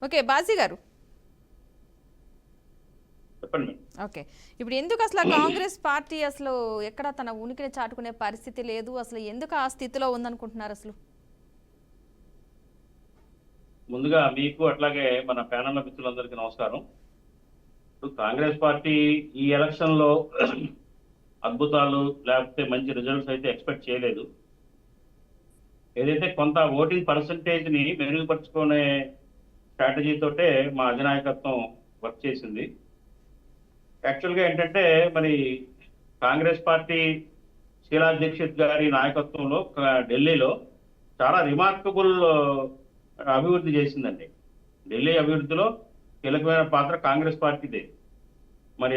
Okay. Bhaji గారు. చెప్పండి. Okay. ఇప్పుడు ఎందుకు అసలు కాంగ్రెస్ పార్టీ అసలు ఎక్కడ తన ఉనికిని చాటుకునే పరిస్థితి లేదు? అసలు ఎందుకు ఆ స్థితిలో ఉందనుకుంటున్నారు అసలు? ముందుగా మీకు అట్లాగే మన ప్యానల్ మిత్రులందరికీ నమస్కారం. ఇప్పుడు కాంగ్రెస్ పార్టీ ఈ ఎలక్షన్ లో అద్భుతాలు లేకపోతే మంచి రిజల్ట్స్ అయితే ఎక్స్పెక్ట్ చేయలేదు. ఏదైతే కొంత ఓటింగ్ పర్సంటేజ్ ని మెరుగుపరుచుకునే స్ట్రాటజీ తోటే మా అధినాయకత్వం వర్క్ చేసింది. యాక్చువల్ గా ఏంటంటే మరి కాంగ్రెస్ పార్టీ షీలా దీక్షిత్ గారి నాయకత్వంలో ఢిల్లీలో చాలా రిమార్కబుల్ అభివృద్ధి చేసిందండి. ఢిల్లీ అభివృద్ధిలో కీలకమైన పాత్ర కాంగ్రెస్ పార్టీదే. మరి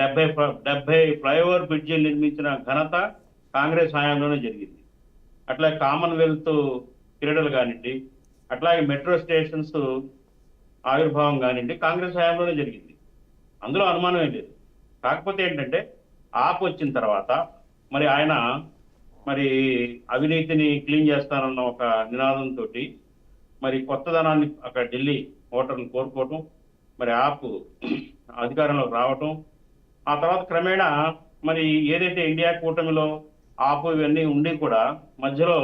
70 ఫ్లైఓవర్ బ్రిడ్జిలు నిర్మించిన ఘనత కాంగ్రెస్ హయాంలోనే జరిగింది. అట్లా కామన్వెల్త్ క్రీడలు కానివ్వండి, అట్లాగే మెట్రో స్టేషన్స్ ఆవిర్భావం కానివ్వండి కాంగ్రెస్ హయాంలోనే జరిగింది. అందులో అనుమానమే లేదు. కాకపోతే ఏంటంటే ఆప్ వచ్చిన తర్వాత మరి ఆయన మరి అవినీతిని క్లీన్ చేస్తానన్న ఒక నినాదంతో మరి కొత్తదనాన్ని అక్కడ ఢిల్లీ ఓటర్లు కోరుకోవటం, మరి ఆప్ అధికారంలోకి రావటం, ఆ తర్వాత క్రమేణా మరి ఏదైతే ఇండియా కూటమిలో ఆపు ఇవన్నీ ఉండి కూడా మధ్యలో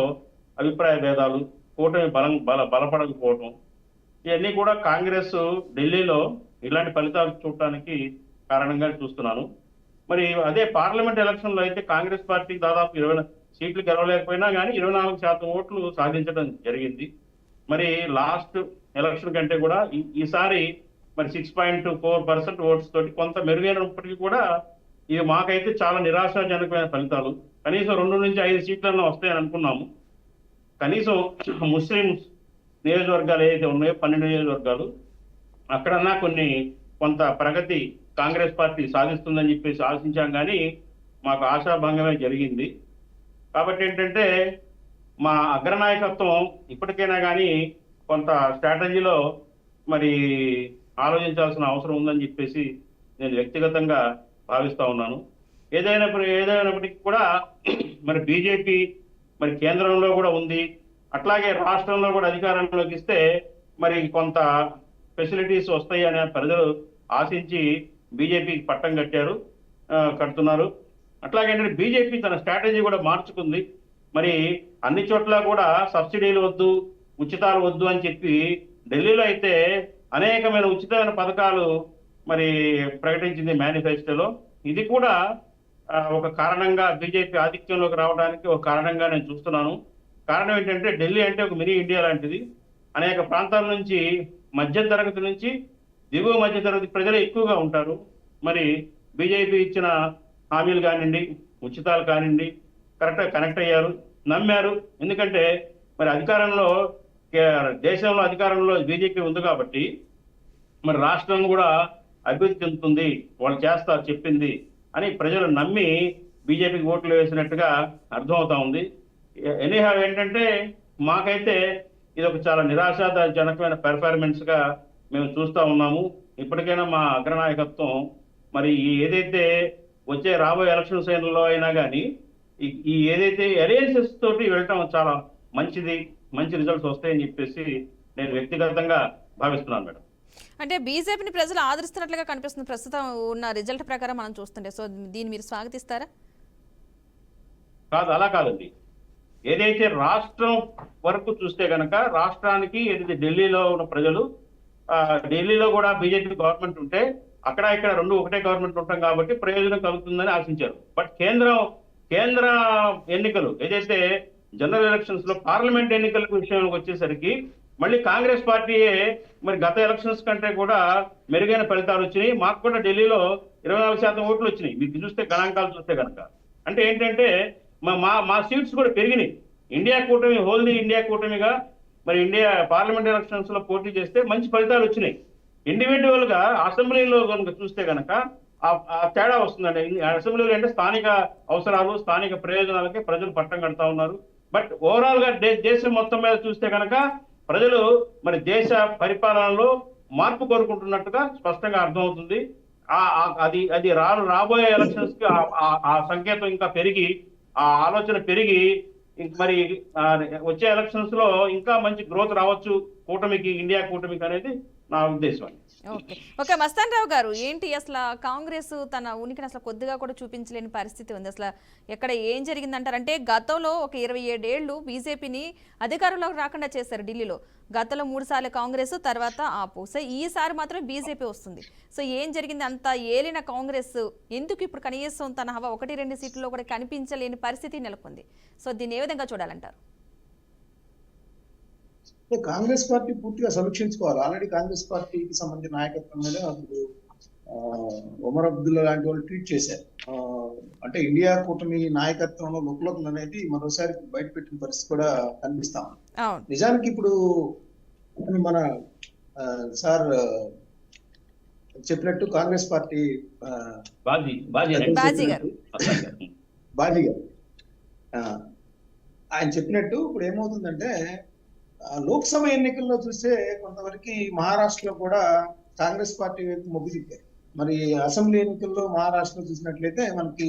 అభిప్రాయ భేదాలు, కూటమి బలపడకపోవటం, ఇవన్నీ కూడా కాంగ్రెస్ ఢిల్లీలో ఇలాంటి ఫలితాలు చూడటానికి కారణంగా చూస్తున్నాను. మరి అదే పార్లమెంట్ ఎలక్షన్ లో అయితే కాంగ్రెస్ పార్టీ దాదాపు 20 సీట్లు గెలవలేకపోయినా కానీ 24% ఓట్లు సాధించడం జరిగింది. మరి లాస్ట్ ఎలక్షన్ కంటే కూడా ఈసారి మరి 6.4% ఓట్స్ తోటి కొంత మెరుగైనప్పటికీ కూడా ఇవి మాకైతే చాలా నిరాశాజనకమైన ఫలితాలు. కనీసం 2 నుంచి 5 సీట్లన్నా వస్తాయని అనుకున్నాము. కనీసం ముస్లిం నియోజకవర్గాలు ఏదైతే ఉన్నాయో 12 నియోజకవర్గాలు అక్కడన్నా కొంత ప్రగతి కాంగ్రెస్ పార్టీ సాధిస్తుందని చెప్పేసి ఆశించాం, కానీ మాకు ఆశాభంగమే జరిగింది. కాబట్టి ఏంటంటే మా అగ్రనాయకత్వం ఇప్పటికైనా కానీ కొంత స్ట్రాటజీలో మరి ఆలోచించాల్సిన అవసరం ఉందని చెప్పేసి నేను వ్యక్తిగతంగా భావిస్తా ఉన్నాను. ఏదైనప్పటికీ కూడా మరి బీజేపీ మరి కేంద్రంలో కూడా ఉంది, అట్లాగే రాష్ట్రంలో కూడా అధికారంలోకి ఇస్తే మరి కొంత ఫెసిలిటీస్ వస్తాయి అనే ప్రజలు ఆశించి బీజేపీకి పట్టం కడుతున్నారు. అట్లాగే బీజేపీ తన స్ట్రాటజీ కూడా మార్చుకుంది. మరి అన్ని చోట్ల కూడా సబ్సిడీలు వద్దు, ఉచితాలు వద్దు అని చెప్పి ఢిల్లీలో అయితే అనేకమైన ఉచితమైన పథకాలు మరి ప్రకటించింది మేనిఫెస్టోలో. ఇది కూడా ఒక కారణంగా బీజేపీ ఆధిక్యంలోకి రావడానికి ఒక కారణంగా నేను చూస్తున్నాను. కారణం ఏంటంటే ఢిల్లీ అంటే ఒక మినీ ఇండియా లాంటిది. అనేక ప్రాంతాల నుంచి మధ్య తరగతి నుంచి దిగువ మధ్య తరగతి ప్రజలు ఎక్కువగా ఉంటారు. మరి బీజేపీ ఇచ్చిన హామీలు కానివ్వండి, ఉచితాలు కానివ్వండి కరెక్ట్గా కనెక్ట్ అయ్యారు, నమ్మారు. ఎందుకంటే మరి దేశంలో అధికారంలో బీజేపీ ఉంది కాబట్టి మరి రాష్ట్రం కూడా అభివృద్ధి చెందుతుంది, వాళ్ళు చేస్తారు చెప్పింది అని ప్రజలు నమ్మి బీజేపీకి ఓట్లు వేసినట్టుగా అర్థమవుతా ఉంది. ఎనీహౌ ఏంటంటే మాకైతే ఇది ఒక చాలా నిరాశాజనకమైన పెర్ఫార్మెన్స్ గా మేము చూస్తూ ఉన్నాము. ఇప్పటికైనా మా అగ్రనాయకత్వం మరి ఏదైతే వచ్చే రాబోయే ఎలక్షన్స్ లో అయినా కానీ ఈ ఏదైతే అలయన్సెస్ తోటి వెళ్ళటం చాలా మంచి రిజల్ట్స్ వస్తాయని చెప్పేసి నేను వ్యక్తిగతంగా భావిస్తున్నాను మేడం. అంటే బీజేపీని ప్రజలు ఆదరిస్తున్నట్లుగా కనిపిస్తుంది ప్రస్తుతం ఉన్న రిజల్ట్ ప్రకారం మనం చూస్తుంటే. సో దీన్ని మీరు స్వాగతిస్తారా? అలా కాదండి. ఏదైతే రాష్ట్రం వరకు చూస్తే కనుక రాష్ట్రానికి ఏదైతే ఢిల్లీలో ఉన్న ప్రజలు, ఢిల్లీలో కూడా బీజేపీ గవర్నమెంట్ ఉంటే అక్కడ ఇక్కడ రెండు ఒకటే గవర్నమెంట్ ఉంటాం కాబట్టి ప్రయోజనం కలుగుతుందని ఆశించారు. బట్ కేంద్ర ఎన్నికలు ఏదైతే జనరల్ ఎలక్షన్స్ లో పార్లమెంట్ ఎన్నికల విషయానికి వచ్చేసరికి మళ్ళీ కాంగ్రెస్ పార్టీయే మరి గత ఎలక్షన్స్ కంటే కూడా మెరుగైన ఫలితాలు వచ్చినాయి. మాకు కూడా ఢిల్లీలో 24% ఓట్లు వచ్చినాయి. మీకు చూస్తే గణాంకాలు చూస్తే కనుక అంటే ఏంటంటే మా సీట్స్ కూడా పెరిగినాయి. హోల్దీ ఇండియా కూటమిగా మరి ఇండియా పార్లమెంట్ ఎలక్షన్స్ లో పోటీ చేస్తే మంచి ఫలితాలు వచ్చినాయి. ఇండివిజువల్ గా అసెంబ్లీలో కనుక చూస్తే కనుక ఆ తేడా వస్తుందండి. అసెంబ్లీలో అంటే స్థానిక అవసరాలు, స్థానిక ప్రయోజనాలకే ప్రజలు పట్టం కడతా ఉన్నారు. బట్ ఓవరాల్ గా దేశం మొత్తం మీద చూస్తే కనుక ప్రజలు మరి దేశ పరిపాలనలో మార్పు కోరుకుంటున్నట్టుగా స్పష్టంగా అర్థమవుతుంది. అది రాబోయే ఎలక్షన్స్ కి ఆ సంకేతం ఇంకా పెరిగి, ఆ ఆలోచన పెరిగి మరి వచ్చే ఎలక్షన్స్ లో ఇంకా మంచి గ్రోత్ రావచ్చు కూటమికి, ఇండియా కూటమికి అనేది నా ఉద్దేశం అండి. ఓకే. ఓకే. మస్తాన్ రావు గారు, ఏంటి అసలు కాంగ్రెస్ తన ఉనికిని అసలు కొద్దిగా కూడా చూపించలేని పరిస్థితి ఉంది. అసలు ఎక్కడ ఏం జరిగిందంటారు? అంటే గతంలో ఒక 27 ఏళ్ళు బీజేపీని అధికారంలోకి రాకుండా చేశారు ఢిల్లీలో. గతంలో 3 సార్లు కాంగ్రెస్, తర్వాత ఆపు. సో ఈసారి మాత్రం బీజేపీ వస్తుంది. సో ఏం జరిగింది? అంత ఏలిన కాంగ్రెస్ ఎందుకు ఇప్పుడు కనీసం తన హవా 1-2 సీట్లలో కూడా కనిపించలేని పరిస్థితి నెలకొంది? సో దీన్ని ఏ విధంగా చూడాలంటారు? కాంగ్రెస్ పార్టీ పూర్తిగా సమీక్షించుకోవాలి. ఆల్రెడీ కాంగ్రెస్ పార్టీకి సంబంధించిన నాయకత్వం మీద అప్పుడు ఒమర్ అబ్దుల్లా లాంటి వాళ్ళు ట్వీట్ చేశారు. అంటే ఇండియా కూటమి నాయకత్వంలో లుకలుకలు అనేది మరోసారి బయట పెట్టిన పరిస్థితి కూడా కనిపిస్తాం. నిజానికి ఇప్పుడు మన సార్ చెప్పినట్టు కాంగ్రెస్ పార్టీ బాజీ గారు ఆయన చెప్పినట్టు ఇప్పుడు ఏమవుతుందంటే లోక్సభ ఎన్నికల్లో చూస్తే కొంతవరకు మహారాష్ట్రలో కూడా కాంగ్రెస్ పార్టీ వైపు మొగ్గు చూపారు. మరి అసెంబ్లీ ఎన్నికల్లో మహారాష్ట్రలో చూసినట్లయితే మనకి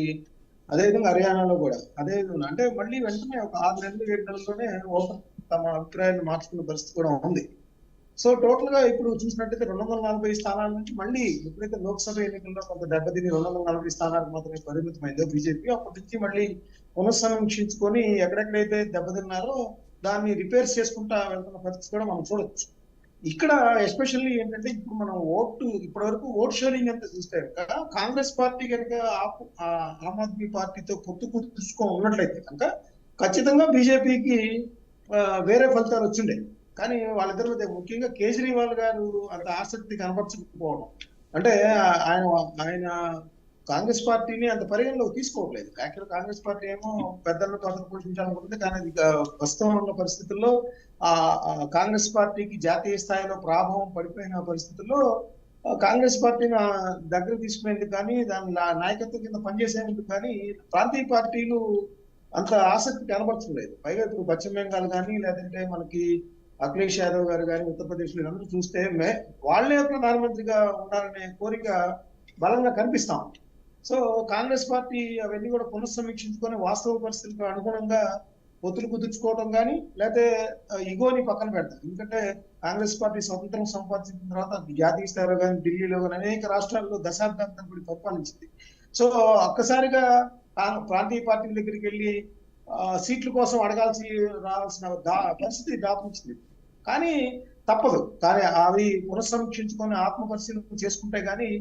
అదేవిధంగా హర్యానాలో కూడా అదే విధంగా అంటే మళ్ళీ వెంటనే ఒక 6 నెలలు 7 నెలల్లోనే ఓపెన్ తమ అభిప్రాయాన్ని మార్చుకున్న పరిస్థితి కూడా ఉంది. సో టోటల్ గా ఇప్పుడు చూసినట్టయితే 240 స్థానాల నుంచి మళ్ళీ ఎప్పుడైతే లోక్సభ ఎన్నికల్లో కొంత దెబ్బతిని 240 స్థానాలకు మాత్రమే పరిమితమైందో బీజేపీ, అప్పటి నుంచి మళ్ళీ పునఃసమీక్షించుకొని ఎక్కడెక్కడైతే దెబ్బతిన్నారో దాన్ని రిపేర్స్ చేసుకుంటా వెళ్తున్న పరిస్థితి కూడా మనం చూడొచ్చు. ఇక్కడ ఎస్పెషల్లీ ఏంటంటే ఇప్పుడు మనం ఇప్పటి వరకు ఓట్ షేరింగ్ అంతా చూస్తే కనుక కాంగ్రెస్ పార్టీ కనుక ఆమ్ ఆద్మీ పార్టీతో పొత్తు కుదుర్చుకొని ఉన్నట్లయితే కనుక ఖచ్చితంగా బీజేపీకి వేరే ఫలితాలు వచ్చిండే. కానీ వాళ్ళిద్దరి మధ్య ముఖ్యంగా కేజ్రీవాల్ గారు అంత ఆసక్తి కనపరచకపోవడం, అంటే ఆయన కాంగ్రెస్ పార్టీని అంత పరిగణలోకి తీసుకోవట్లేదు. యాక్చువల్ కాంగ్రెస్ పార్టీ ఏమో పెద్దలను పాత్ర పోషించాలనుకుంటుంది, కానీ ప్రస్తుతం ఉన్న పరిస్థితుల్లో కాంగ్రెస్ పార్టీకి జాతీయ స్థాయిలో ప్రభావం పడిపోయిన పరిస్థితుల్లో కాంగ్రెస్ పార్టీని దగ్గర తీసుకునేందుకు కానీ దాని నాయకత్వం కింద పనిచేసేందుకు కానీ ప్రాంతీయ పార్టీలు అంత ఆసక్తి కనబరచలేదు. పైగా ఇప్పుడు పశ్చిమ బెంగాల్ కానీ లేదంటే మనకి అఖిలేష్ యాదవ్ గారు కానీ ఉత్తరప్రదేశ్ లో అందరూ చూస్తే వాళ్లే ప్రధానమంత్రిగా ఉండాలనే కోరిక బలంగా కనిపిస్తాం. సో కాంగ్రెస్ పార్టీ అవన్నీ కూడా పునఃసమీక్షించుకొని వాస్తవ పరిస్థితులకు అనుగుణంగా పొత్తులు కుదుర్చుకోవడం కానీ లేకపోతే ఇగోని పక్కన పెడతాం. ఎందుకంటే కాంగ్రెస్ పార్టీ స్వతంత్రం సంపాదించిన తర్వాత జాతీయ స్థాయిలో కానీ ఢిల్లీలో కానీ అనేక రాష్ట్రాల్లో దశాబ్దాంతం కూడా పరిపాలించింది. సో ఒక్కసారిగా ప్రాంతీయ పార్టీల దగ్గరికి వెళ్ళి సీట్ల కోసం రావాల్సిన పరిస్థితి దాపురించింది. కానీ తప్పదు. కానీ అవి పునఃసమీక్షించుకొని ఆత్మ పరిశీలన చేసుకుంటే గానీ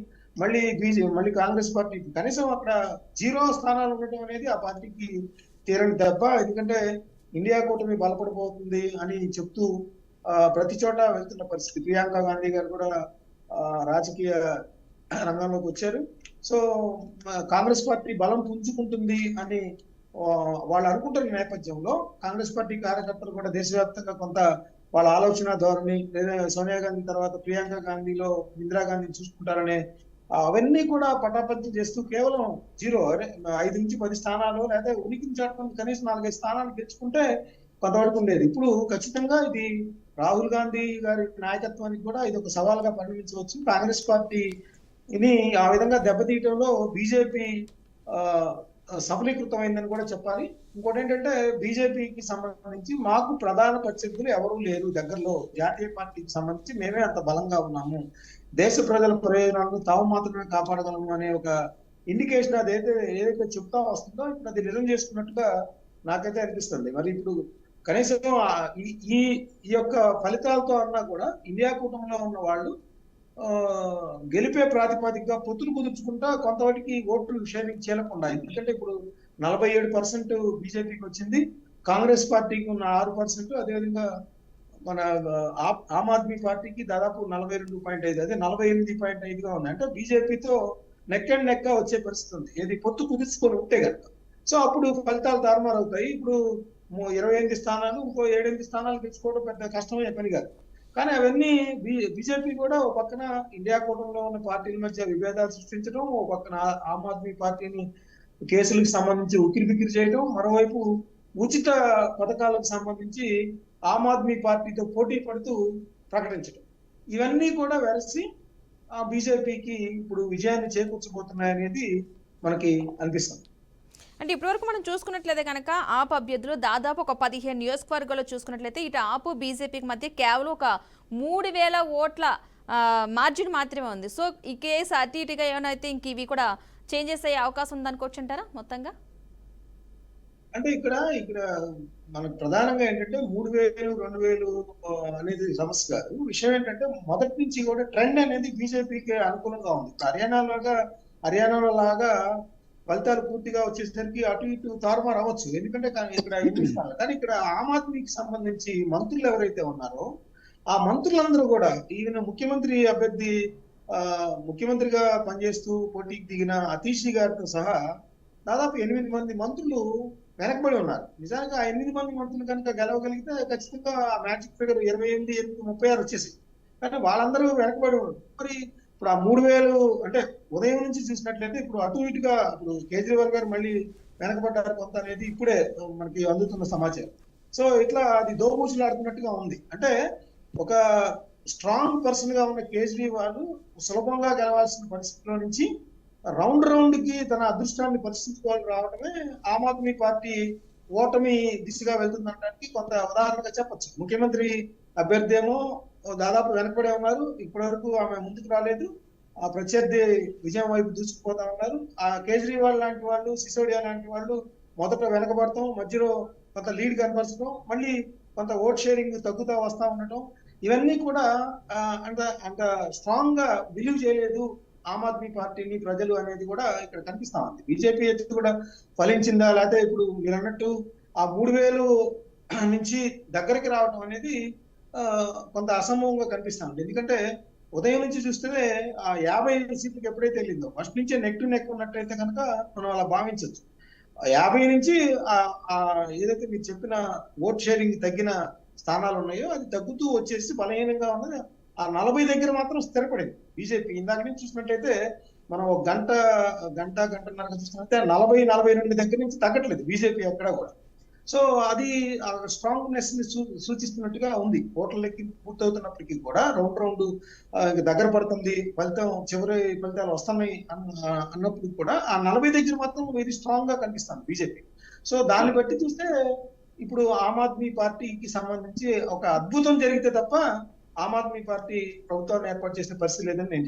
మళ్ళీ కాంగ్రెస్ పార్టీ కనీసం అక్కడ 0 స్థానాలు ఉండటం అనేది ఆ పార్టీకి తీరని దెబ్బ. ఎందుకంటే ఇండియా కూటమి బలపడిపోతుంది అని చెప్తూ ప్రతి చోట వెళ్తున్న పరిస్థితి. ప్రియాంక గాంధీ గారు కూడా రాజకీయ రంగంలోకి వచ్చారు. సో కాంగ్రెస్ పార్టీ బలం పుంజుకుంటుంది అని వాళ్ళు అనుకుంటున్న నేపథ్యంలో కాంగ్రెస్ పార్టీ కార్యకర్తలు కూడా దేశవ్యాప్తంగా కొంత వాళ్ళ ఆలోచన ధోరణి, లేదా సోనియా గాంధీ తర్వాత ప్రియాంక గాంధీలో ఇందిరాగాంధీని చూసుకుంటారనే అవన్నీ కూడా పటాపంచం చేస్తూ కేవలం 0 5 నుంచి 10 స్థానాలు లేదా ఉనికిని చాటుకుని కనీసం 4-5 స్థానాలు తెచ్చుకుంటే కొంతవరకు ఉండేది. ఇప్పుడు ఖచ్చితంగా ఇది రాహుల్ గాంధీ గారి నాయకత్వానికి కూడా ఇది ఒక సవాల్గా పరిగణించవచ్చు. కాంగ్రెస్ పార్టీ ఇది ఆ విధంగా దెబ్బతీయటంలో బీజేపీ సఫలీకృతమైందని కూడా చెప్పాలి. ఇంకోటి ఏంటంటే బీజేపీకి సంబంధించి మాకు ప్రధాన ప్రత్యర్థులు ఎవరూ లేరు దగ్గరలో, జాతీయ పార్టీకి సంబంధించి మేమే అంత బలంగా ఉన్నాము, దేశ ప్రజల ప్రయోజనాలను తాము మాత్రమే కాపాడగలము అనే ఒక ఇండికేషన్ ఏదైతే చెప్తా వస్తుందో ఇప్పుడు అది నిజం చేసుకున్నట్టుగా నాకైతే అనిపిస్తుంది. మరి ఇప్పుడు కనీసం ఈ యొక్క ఫలితాలతో అన్నా కూడా ఇండియా కూటమిలో ఉన్న వాళ్ళు గెలిపే ప్రాతిపదికగా పొత్తులు కుదుర్చుకుంటా కొంతవరకు ఓట్లు షేరింగ్ చేయకుండా, ఎందుకంటే ఇప్పుడు 47% బీజేపీకి వచ్చింది, కాంగ్రెస్ పార్టీకి ఉన్న 6%, అదేవిధంగా మన ఆమ్ ఆద్మీ పార్టీకి దాదాపు 42.5, అదే 48.5గా ఉంది. అంటే బీజేపీతో నెక్ అండ్ నెక్ గా వచ్చే పరిస్థితి ఉంది ఏది పొత్తు కుదుర్చుకొని ఉంటే కనుక. సో అప్పుడు ఫలితాలు తారుమారు అవుతాయి. ఇప్పుడు 28 స్థానాలు ఇంకో 7-8 స్థానాలు తెచ్చుకోవడం పెద్ద కష్టమయ్యే పని కాదు. కానీ అవన్నీ బీజేపీ కూడా ఒక పక్కన ఇండియా కూటమిలో ఉన్న పార్టీల మధ్య విభేదాలు సృష్టించడం, ఒక పక్కన ఆమ్ ఆద్మీ పార్టీని కేసులకు సంబంధించి ఉక్కిరిబిక్కిరి చేయడం, మరోవైపు ఉచిత పథకాలకు సంబంధించి ఆమ్ ఆద్మీ పార్టీతో పోటీ పడుతూ ప్రకటించడం, ఇవన్నీ కూడా వెరసి బీజేపీకి ఇప్పుడు విజయాన్ని చేకూర్చబోతున్నాయనేది మనకి అనిపిస్తుంది. అంటే ఇప్పటివరకు మనం చూసుకున్నట్లయితే కనుక ఆప్ అభ్యర్థులు దాదాపు ఒక 15 నియోజకవర్గాల్లో చూసుకున్నట్లయితే ఇటు ఆపు బీజేపీకి మధ్య కేవలం ఒక 3000 ఓట్ల మార్జిన్ మాత్రమే ఉంది. సో ఈ కేసు అటు ఇటుగా ఏమైనా ఇంక ఇవి కూడా చేంజెస్ అయ్యే అవకాశం ఉందనుకోవచ్చు అంటారా మొత్తంగా? అంటే ఇక్కడ మనకు ప్రధానంగా ఏంటంటే 3000 2000 అనేది సమస్య కాదు. విషయం ఏంటంటే మొదటి నుంచి కూడా ట్రెండ్ అనేది బీజేపీకి అనుకూలంగా ఉంది. హర్యానాలో లాగా ఫలితాలు పూర్తిగా వచ్చేసరికి అటు ఇటు తారుమారు అవ్వచ్చు. ఎందుకంటే ఇక్కడ ఎన్నిస్తారు కానీ ఇక్కడ ఆమ్ ఆద్మీకి సంబంధించి మంత్రులు ఎవరైతే ఉన్నారో ఆ మంత్రులందరూ కూడా ఈయన ముఖ్యమంత్రి అభ్యర్థి ముఖ్యమంత్రిగా పనిచేస్తూ పోటీకి దిగిన అతీష్ గారితో సహా దాదాపు 8 మంది మంత్రులు వెనకబడి ఉన్నారు. నిజానికి ఆ 8 మంది మంత్రులు కనుక గెలవగలిగితే ఖచ్చితంగా ఆ మ్యాజిక్ ఫిగర్ 28, 36 వచ్చేసి. కానీ వాళ్ళందరూ వెనకబడి ఉన్నారు. మరి ఇప్పుడు ఆ 3000 అంటే ఉదయం నుంచి చూసినట్లయితే ఇప్పుడు అటు ఇటుగా ఇప్పుడు కేజ్రీవాల్ గారు మళ్ళీ వెనకబడ్డారు కొంత అనేది ఇప్పుడే మనకి అందుతున్న సమాచారం. సో ఇట్లా అది దోబూచులాడుతున్నట్టుగా ఉంది. అంటే ఒక స్ట్రాంగ్ పర్సన్ గా ఉన్న కేజ్రీవాల్ సులభంగా గెలవాల్సిన పరిస్థితిలో నుంచి రౌండ్ కి తన అదృష్టాన్ని పరిస్థితులు రావడమే ఆమ్ ఆద్మీ పార్టీ ఓటమి దిశగా వెళ్తుందనడానికి కొంత ఉదాహరణగా చెప్పొచ్చు. ముఖ్యమంత్రి అభ్యర్థి ఏమో దాదాపు వెనకబడే ఉన్నారు. ఇప్పటి వరకు ఆమె ముందుకు రాలేదు. ఆ ప్రత్యర్థి విజయం వైపు దూసుకుపోతా ఉన్నారు. ఆ కేజ్రీవాల్ లాంటి వాళ్ళు, సిసోడియా లాంటి వాళ్ళు మొదట వెనకబడతాం, మధ్యలో కొంత లీడ్ కనపరచడం, మళ్ళీ కొంత ఓట్ షేరింగ్ తగ్గుతా వస్తా ఉండటం, ఇవన్నీ కూడా అంత స్ట్రాంగ్ గా బిలీవ్ చేయలేదు ఆమ్ ఆద్మీ పార్టీని ప్రజలు అనేది కూడా ఇక్కడ కనిపిస్తా ఉంది. బీజేపీ ఎత్తు కూడా ఫలించిందా, లేకపోతే ఇప్పుడు మీరు అన్నట్టు ఆ 3000 నుంచి దగ్గరికి రావడం అనేది కొంత అసంభవంగా కనిపిస్తా ఉంది. ఎందుకంటే ఉదయం నుంచి చూస్తే ఆ 50 సీట్లకు ఎప్పుడైతే వెళ్ళిందో ఫస్ట్ నుంచే నెక్ టు నెక్ ఉన్నట్టయితే కనుక మనం అలా భావించవచ్చు. 50 నుంచి ఏదైతే మీరు చెప్పిన ఓట్ షేరింగ్ తగ్గిన స్థానాలు ఉన్నాయో అది తగ్గుతూ వచ్చేసి బలహీనంగా ఉన్నది. ఆ 40 దగ్గర మాత్రం స్థిరపడింది బీజేపీ. ఇందాక నుంచి చూసినట్టయితే మనం ఒక గంటన్నర చూసినట్టే 40-42 దగ్గర నుంచి తగ్గట్లేదు బీజేపీ ఎక్కడ కూడా. సో అది స్ట్రాంగ్నెస్ ని సూచిస్తున్నట్టుగా ఉంది. ఓట్ల లెక్కింపు పూర్తవుతున్నప్పటికీ కూడా రౌండ్ దగ్గర పడుతుంది, చివరి ఫలితాలు వస్తున్నాయి అన్నప్పుడు కూడా ఆ 40 దగ్గర మాత్రం వెరీ స్ట్రాంగ్ గా కనిపిస్తుంది బీజేపీ. సో దాన్ని బట్టి చూస్తే ఇప్పుడు ఆమ్ ఆద్మీ పార్టీకి సంబంధించి ఒక అద్భుతం జరిగితే తప్ప ఆమ్ ఆద్మీ పార్టీ ప్రభుత్వాన్ని ఏర్పాటు చేసే పరిస్థితి లేదని నేను